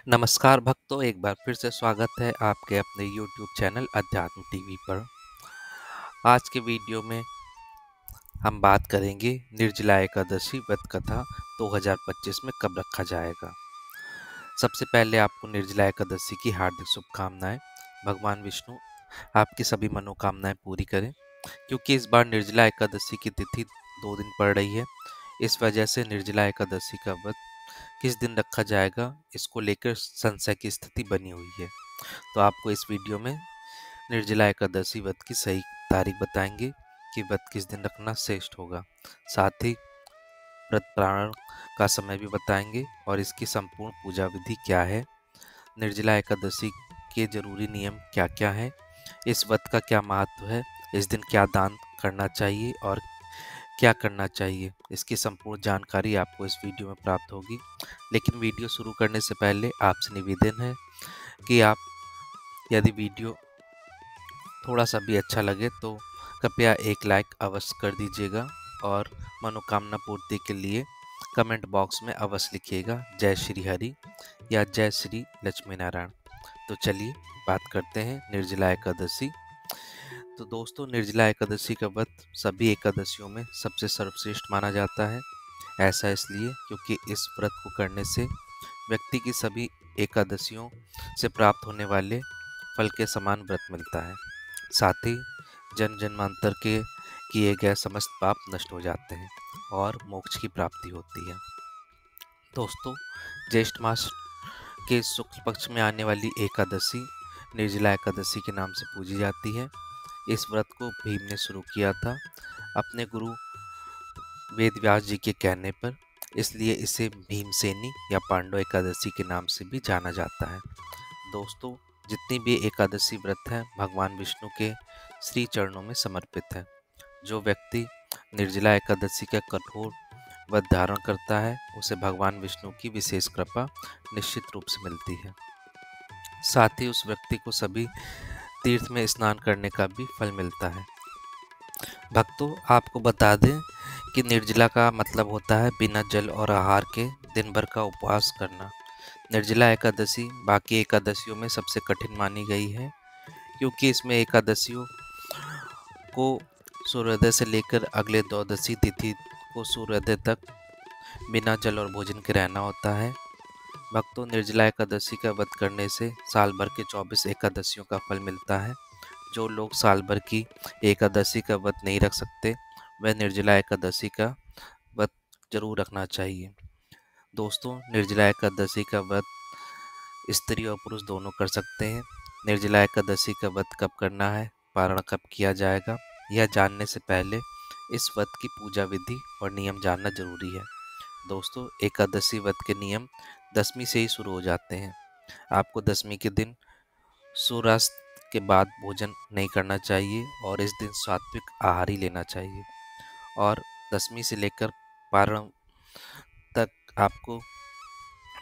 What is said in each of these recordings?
नमस्कार भक्तों, एक बार फिर से स्वागत है आपके अपने YouTube चैनल अध्यात्म टीवी पर। आज के वीडियो में हम बात करेंगे निर्जला एकादशी व्रत कथा 2025 में कब रखा जाएगा। सबसे पहले आपको निर्जला एकादशी की हार्दिक शुभकामनाएं। भगवान विष्णु आपकी सभी मनोकामनाएं पूरी करें। क्योंकि इस बार निर्जला एकादशी की तिथि 2 दिन पड़ रही है, इस वजह से निर्जला एकादशी का व्रत किस दिन रखा जाएगा, इसको लेकर संशय की स्थिति बनी हुई है। तो आपको इस वीडियो में निर्जला एकादशी व्रत की सही तारीख बताएंगे कि व्रत किस दिन रखना श्रेष्ठ होगा। साथ ही व्रत प्रारंभ का समय भी बताएंगे और इसकी संपूर्ण पूजा विधि क्या है, निर्जला एकादशी के जरूरी नियम क्या क्या हैं, इस व्रत का क्या महत्व है, इस दिन क्या दान करना चाहिए और क्या करना चाहिए, इसकी संपूर्ण जानकारी आपको इस वीडियो में प्राप्त होगी। लेकिन वीडियो शुरू करने से पहले आपसे निवेदन है कि आप यदि वीडियो थोड़ा सा भी अच्छा लगे तो कृपया एक लाइक अवश्य कर दीजिएगा और मनोकामना पूर्ति के लिए कमेंट बॉक्स में अवश्य लिखिएगा जय श्री हरि या जय श्री लक्ष्मी नारायण। तो चलिए बात करते हैं निर्जला एकादशी। तो दोस्तों, निर्जला एकादशी का व्रत सभी एकादशियों में सबसे सर्वश्रेष्ठ माना जाता है। ऐसा इसलिए क्योंकि इस व्रत को करने से व्यक्ति की सभी एकादशियों से प्राप्त होने वाले फल के समान व्रत मिलता है। साथ ही जन्म जन्मांतर के किए गए समस्त पाप नष्ट हो जाते हैं और मोक्ष की प्राप्ति होती है। दोस्तों, ज्येष्ठ मास के शुक्ल पक्ष में आने वाली एकादशी निर्जला एकादशी के नाम से पूजी जाती है। इस व्रत को भीम ने शुरू किया था अपने गुरु वेद व्यास जी के कहने पर, इसलिए इसे भीमसेनी या पांडव एकादशी के नाम से भी जाना जाता है। दोस्तों, जितनी भी एकादशी व्रत है भगवान विष्णु के श्री चरणों में समर्पित है। जो व्यक्ति निर्जला एकादशी का कठोर व्रत धारण करता है उसे भगवान विष्णु की विशेष कृपा निश्चित रूप से मिलती है। साथ ही उस व्यक्ति को सभी तीर्थ में स्नान करने का भी फल मिलता है। भक्तों, आपको बता दें कि निर्जला का मतलब होता है बिना जल और आहार के दिन भर का उपवास करना। निर्जला एकादशी बाकी एकादशियों में सबसे कठिन मानी गई है क्योंकि इसमें एकादशियों को सूर्योदय से लेकर अगले द्वादशी तिथि को सूर्योदय तक बिना जल और भोजन के रहना होता है। भक्तों, निर्जला एकादशी का व्रत करने से साल भर के 24 एकादशियों का फल मिलता है। जो लोग साल भर की एकादशी का व्रत नहीं रख सकते वह निर्जला एकादशी का व्रत जरूर रखना चाहिए। दोस्तों, निर्जला एकादशी का व्रत स्त्री और पुरुष दोनों कर सकते हैं। निर्जला एकादशी का व्रत कब करना है, पारण कब किया जाएगा, यह जानने से पहले इस व्रत की पूजा विधि और नियम जानना जरूरी है। दोस्तों, एकादशी व्रत के नियम दशमी से ही शुरू हो जाते हैं। आपको दशमी के दिन सूर्यास्त के बाद भोजन नहीं करना चाहिए और इस दिन सात्विक आहार ही लेना चाहिए। और दशमी से लेकर पारण तक आपको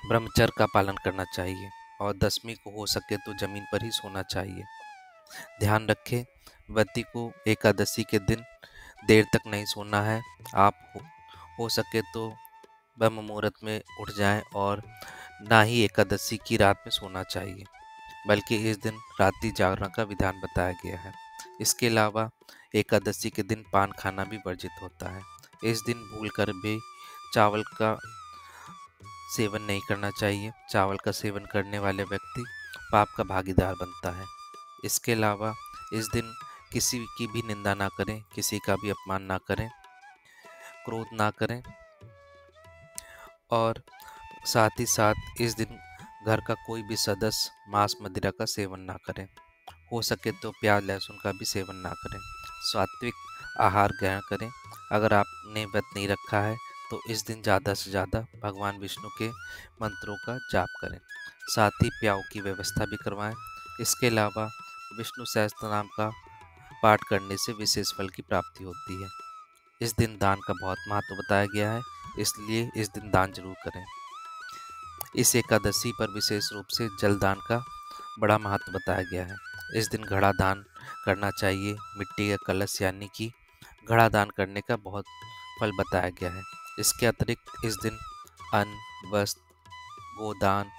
ब्रह्मचर्य का पालन करना चाहिए और दशमी को हो सके तो जमीन पर ही सोना चाहिए। ध्यान रखें, व्रती को एकादशी के दिन देर तक नहीं सोना है। आप हो सके तो ब्रह्म मुहूर्त में उठ जाएं और ना ही एकादशी की रात में सोना चाहिए, बल्कि इस दिन रात्रि जागरण का विधान बताया गया है। इसके अलावा एकादशी के दिन पान खाना भी वर्जित होता है। इस दिन भूलकर भी चावल का सेवन नहीं करना चाहिए। चावल का सेवन करने वाले व्यक्ति पाप का भागीदार बनता है। इसके अलावा इस दिन किसी की भी निंदा ना करें, किसी का भी अपमान ना करें, क्रोध ना करें और साथ ही साथ इस दिन घर का कोई भी सदस्य मांस मदिरा का सेवन ना करें। हो सके तो प्याज लहसुन का भी सेवन ना करें। सात्विक आहार ग्रहण करें। अगर आपने व्रत नहीं रखा है तो इस दिन ज़्यादा से ज़्यादा भगवान विष्णु के मंत्रों का जाप करें। साथ ही प्याऊ की व्यवस्था भी करवाएं। इसके अलावा विष्णु सहस्त्र नाम का पाठ करने से विशेष फल की प्राप्ति होती है। इस दिन दान का बहुत महत्व बताया गया है, इसलिए इस दिन दान जरूर करें। इस एकादशी पर विशेष रूप से जल दान का बड़ा महत्व बताया गया है। इस दिन घड़ा दान करना चाहिए। मिट्टी का कलश यानी कि घड़ा दान करने का बहुत फल बताया गया है। इसके अतिरिक्त इस दिन अन्न, वस्त्र, गोदान,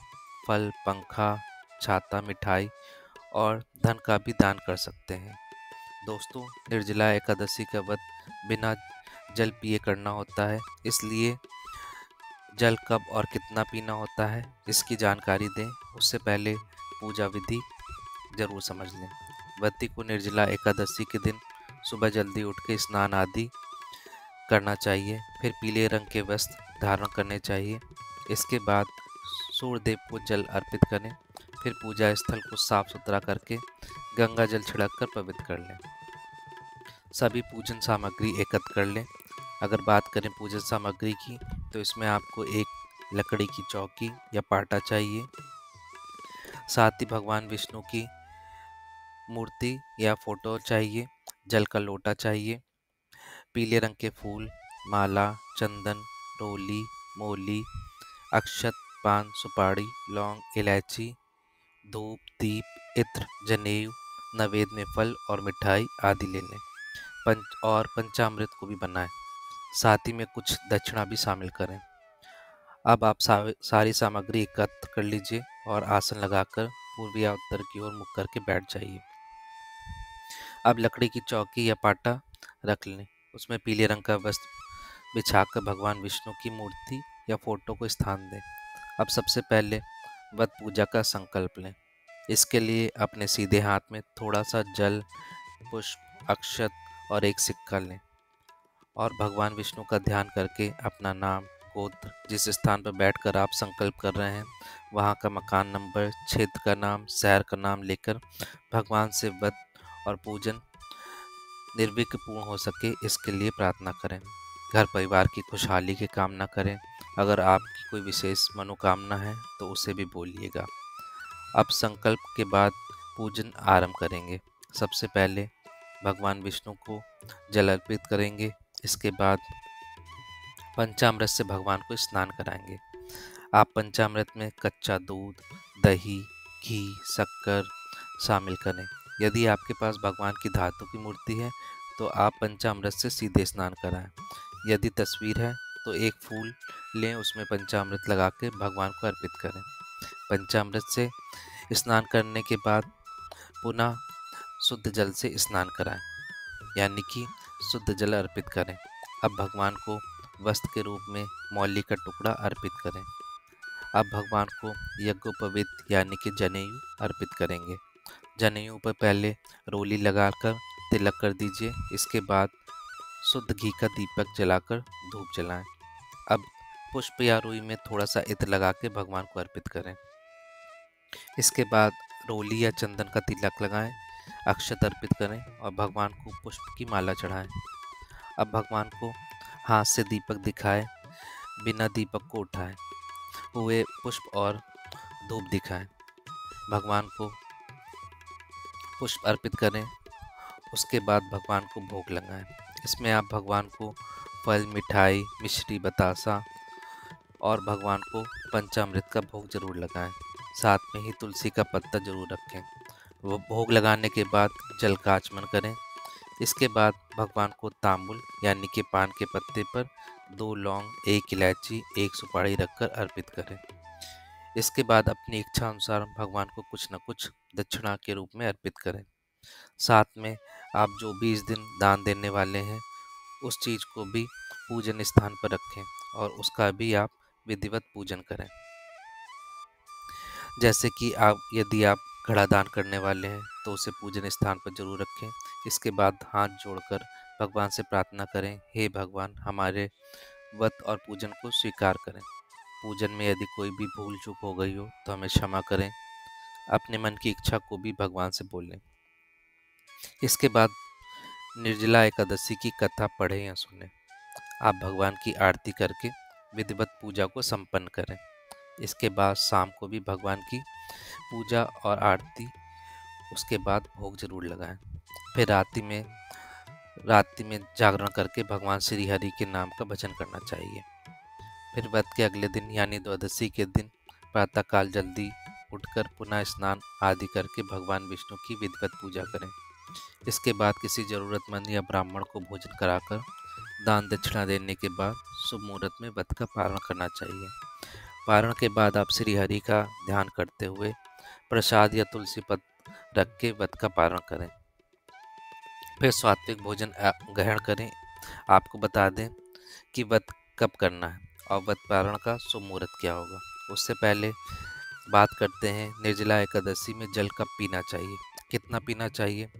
फल, पंखा, छाता, मिठाई और धन का भी दान कर सकते हैं। दोस्तों, निर्जला एकादशी का व्रत बिना जल पिए करना होता है, इसलिए जल कब और कितना पीना होता है इसकी जानकारी दें उससे पहले पूजा विधि जरूर समझ लें। व्रती को निर्जला एकादशी के दिन सुबह जल्दी उठ के स्नान आदि करना चाहिए, फिर पीले रंग के वस्त्र धारण करने चाहिए। इसके बाद सूर्यदेव को जल अर्पित करें, फिर पूजा स्थल को साफ सुथरा करके गंगा जल छिड़क कर पवित्र कर लें। सभी पूजन सामग्री एकत्र कर लें। अगर बात करें पूजन सामग्री की, तो इसमें आपको एक लकड़ी की चौकी या पाटा चाहिए, साथ ही भगवान विष्णु की मूर्ति या फोटो चाहिए, जल का लोटा चाहिए, पीले रंग के फूल, माला, चंदन, रोली, मोली, अक्षत, पान, सुपारी, लौंग, इलायची, धूप, दीप, इत्र, जनेऊ, नैवेद्य में फल और मिठाई आदि ले लें। पंचामृत को भी बनाएं, साथ ही में कुछ दक्षिणा भी शामिल करें। अब आप सारी सामग्री एकत्र कर लीजिए और आसन लगाकर पूर्व या उत्तर की ओर मुख करके बैठ जाइए। अब लकड़ी की चौकी या पाटा रख लें, उसमें पीले रंग का वस्त्र बिछाकर भगवान विष्णु की मूर्ति या फोटो को स्थान दें। अब सबसे पहले व्रत पूजा का संकल्प लें। इसके लिए अपने सीधे हाथ में थोड़ा सा जल, पुष्प, अक्षत और एक सिक्का लें और भगवान विष्णु का ध्यान करके अपना नाम, गोत्र, जिस स्थान पर बैठकर आप संकल्प कर रहे हैं वहाँ का मकान नंबर, क्षेत्र का नाम, शहर का नाम लेकर भगवान से व्रत और पूजन निर्विघ्न पूर्ण हो सके इसके लिए प्रार्थना करें। घर परिवार की खुशहाली की कामना करें। अगर आपकी कोई विशेष मनोकामना है तो उसे भी बोलिएगा। अब संकल्प के बाद पूजन आरंभ करेंगे। सबसे पहले भगवान विष्णु को जल अर्पित करेंगे। इसके बाद पंचामृत से भगवान को स्नान कराएंगे। आप पंचामृत में कच्चा दूध, दही, घी, शक्कर शामिल करें। यदि आपके पास भगवान की धातु की मूर्ति है तो आप पंचामृत से सीधे स्नान कराएं। यदि तस्वीर है तो एक फूल लें, उसमें पंचामृत लगा के भगवान को अर्पित करें। पंचामृत से स्नान करने के बाद पुनः शुद्ध जल से स्नान कराएं, यानी कि शुद्ध जल अर्पित करें। अब भगवान को वस्त्र के रूप में मौली का टुकड़ा अर्पित करें। अब भगवान को यज्ञोपवीत यानी कि जनेऊ अर्पित करेंगे। जनेऊ पर पहले रोली लगाकर तिलक कर दीजिए। इसके बाद शुद्ध घी का दीपक जलाकर धूप जलाएं। अब पुष्प या रुई में थोड़ा सा इत्र लगा के भगवान को अर्पित करें। इसके बाद रोली या चंदन का तिलक लगाएं, अक्षत अर्पित करें और भगवान को पुष्प की माला चढ़ाएं। अब भगवान को हाथ से दीपक दिखाएं, बिना दीपक को उठाएं, हुए पुष्प और धूप दिखाएं। भगवान को पुष्प अर्पित करें। उसके बाद भगवान को भोग लगाएं। इसमें आप भगवान को फल, मिठाई, मिश्री, बतासा और भगवान को पंचामृत का भोग जरूर लगाएं। साथ में ही तुलसी का पत्ता जरूर रखें। वो भोग लगाने के बाद जल का आचमन करें। इसके बाद भगवान को तांबुल यानी कि पान के पत्ते पर 2 लौंग, 1 इलायची, 1 सुपारी रखकर अर्पित करें। इसके बाद अपनी इच्छा अनुसार भगवान को कुछ न कुछ दक्षिणा के रूप में अर्पित करें। साथ में आप जो भी इस दिन दान देने वाले हैं उस चीज को भी पूजन स्थान पर रखें और उसका भी आप विधिवत पूजन करें। जैसे कि यदि आप घड़ा दान करने वाले हैं तो उसे पूजन स्थान पर जरूर रखें। इसके बाद हाथ जोड़कर भगवान से प्रार्थना करें, हे भगवान, हमारे व्रत और पूजन को स्वीकार करें। पूजन में यदि कोई भी भूल चूक हो गई हो तो हमें क्षमा करें। अपने मन की इच्छा को भी भगवान से बोलें। इसके बाद निर्जला एकादशी की कथा पढ़ें या सुनें। आप भगवान की आरती करके विधिवत पूजा को संपन्न करें। इसके बाद शाम को भी भगवान की पूजा और आरती, उसके बाद भोग जरूर लगाएं। फिर रात्रि में जागरण करके भगवान श्री हरि के नाम का भजन करना चाहिए। फिर व्रत के अगले दिन यानी द्वादशी के दिन प्रातःकाल जल्दी उठकर पुनः स्नान आदि करके भगवान विष्णु की विधिवत पूजा करें। इसके बाद किसी जरूरतमंद या ब्राह्मण को भोजन कराकर दान दक्षिणा देने के बाद शुभ मुहूर्त में व्रत का पालन करना चाहिए। पारण के बाद आप श्री हरि का ध्यान करते हुए प्रसाद या तुलसी पत्र रख के व्रत का पारण करें। फिर सात्विक भोजन ग्रहण करें। आपको बता दें कि व्रत कब करना है और व्रत पारण का शुभ मुहूर्त क्या होगा। उससे पहले बात करते हैं निर्जला एकादशी में जल कब पीना चाहिए, कितना पीना चाहिए।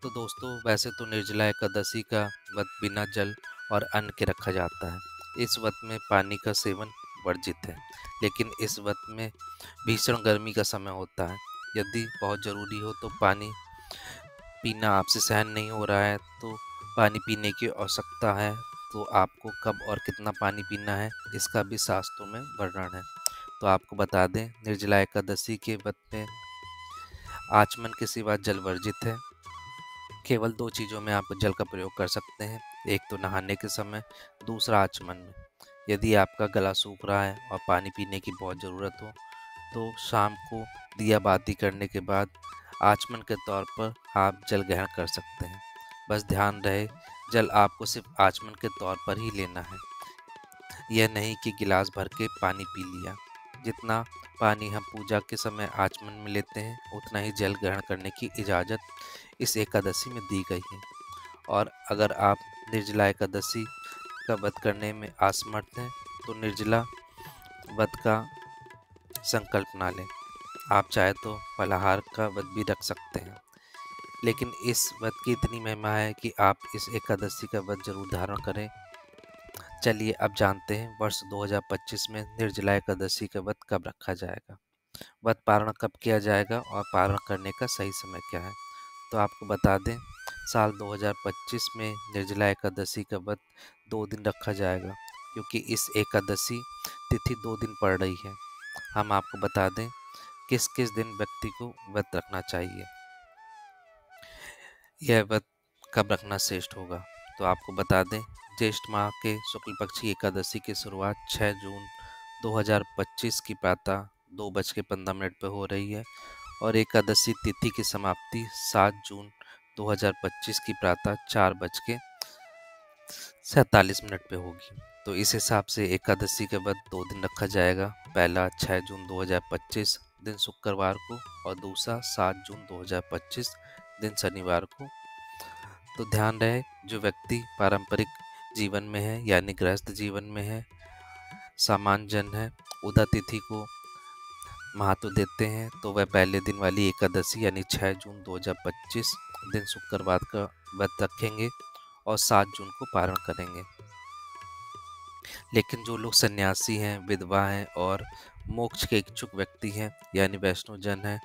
तो दोस्तों, वैसे तो निर्जला एकादशी का व्रत बिना जल और अन्न के रखा जाता है। इस व्रत में पानी का सेवन वर्जित है, लेकिन इस व्रत में भीषण गर्मी का समय होता है। यदि बहुत ज़रूरी हो तो पानी पीना आपसे सहन नहीं हो रहा है तो पानी पीने की आवश्यकता है, तो आपको कब और कितना पानी पीना है इसका भी शास्त्रों में वर्णन है। तो आपको बता दें, निर्जला एकादशी के व्रत में आचमन के सिवा जल वर्जित है। केवल 2 चीज़ों में आप जल का प्रयोग कर सकते हैं, एक तो नहाने के समय, दूसरा आचमन में। यदि आपका गला सूख रहा है और पानी पीने की बहुत ज़रूरत हो तो शाम को दिया बाती करने के बाद आचमन के तौर पर आप जल ग्रहण कर सकते हैं। बस ध्यान रहे, जल आपको सिर्फ आचमन के तौर पर ही लेना है, यह नहीं कि गिलास भर के पानी पी लिया। जितना पानी हम पूजा के समय आचमन में लेते हैं उतना ही जल ग्रहण करने की इजाज़त इस एकादशी में दी गई है। और अगर आप निर्जला एकादशी का व्रत करने में असमर्थ हैं तो निर्जला व्रत का संकल्प ना लें। आप चाहे तो फलाहार का व्रत भी रख सकते हैं, लेकिन इस व्रत की इतनी महिमा है कि आप इस एकादशी का व्रत जरूर धारण करें। चलिए अब जानते हैं वर्ष 2025 में निर्जला एकादशी का व्रत कब रखा जाएगा, व्रत पारण कब किया जाएगा और पारण करने का सही समय क्या है। तो आपको बता दें, साल 2025 में निर्जला एकादशी का व्रत 2 दिन रखा जाएगा, क्योंकि इस एकादशी तिथि 2 दिन पड़ रही है। हम आपको बता दें किस किस दिन व्यक्ति को व्रत रखना चाहिए, यह व्रत कब रखना श्रेष्ठ होगा। तो आपको बता दें, ज्येष्ठ माह के शुक्ल पक्ष की एकादशी की शुरुआत 6 जून 2025 की प्रातः 2:15 पर हो रही है और एकादशी तिथि की समाप्ति 7 जून 2025 की प्रातः 4:47 पे होगी। तो इस हिसाब से एकादशी का व्रत 2 दिन रखा जाएगा, पहला 6 जून 2025 दिन शुक्रवार को और दूसरा 7 जून 2025 दिन शनिवार को। तो ध्यान रहे, जो व्यक्ति पारंपरिक जीवन में है यानी गृहस्थ जीवन में है, सामान्य जन है, उदय तिथि को महत्व देते हैं, तो वह पहले दिन वाली एकादशी यानी 6 जून 2025 दिन शुक्रवार का व्रत रखेंगे और 7 जून को पारण करेंगे। लेकिन जो लोग सन्यासी हैं, विधवा हैं और मोक्ष के इच्छुक व्यक्ति हैं यानी वैष्णव जन हैं,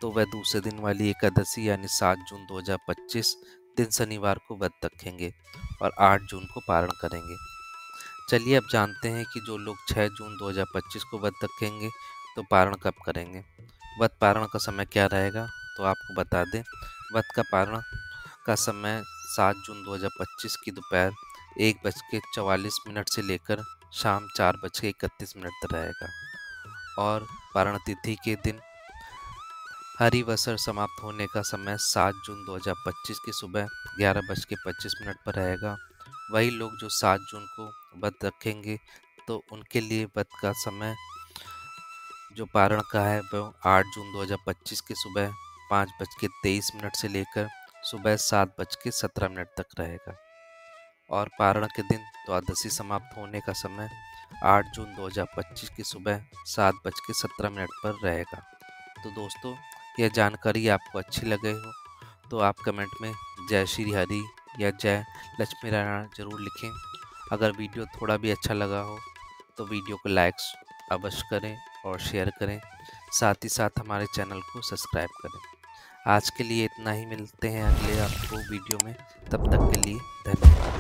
तो वह दूसरे दिन वाली एकादशी यानी 7 जून 2025 दिन शनिवार को व्रत रखेंगे और 8 जून को पारण करेंगे। चलिए अब जानते हैं कि जो लोग 6 जून 2025 को व्रत रखेंगे तो पारण कब करेंगे, व्रत पारण का समय क्या रहेगा। तो आपको बता दें, व्रत का पारण का समय 7 जून 2025 की दोपहर 1:44 से लेकर शाम 4:31 तक रहेगा और पारण तिथि के दिन हरिवसर समाप्त होने का समय 7 जून 2025 की सुबह 11:25 पर रहेगा। वही लोग जो 7 जून को व्रत रखेंगे तो उनके लिए व्रत का समय जो पारण का है वह 8 जून 2025 की सुबह 5:23 से लेकर सुबह 7:17 तक रहेगा और पारण के दिन द्वादशी समाप्त होने का समय 8 जून 2025 की सुबह 7:17 पर रहेगा। तो दोस्तों, यह जानकारी आपको अच्छी लगे हो तो आप कमेंट में जय श्री हरि या जय लक्ष्मी नारायण जरूर लिखें। अगर वीडियो थोड़ा भी अच्छा लगा हो तो वीडियो को लाइक्स अवश्य करें और शेयर करें, साथ ही साथ हमारे चैनल को सब्सक्राइब करें। आज के लिए इतना ही, मिलते हैं अगले आपको वीडियो में, तब तक के लिए धन्यवाद।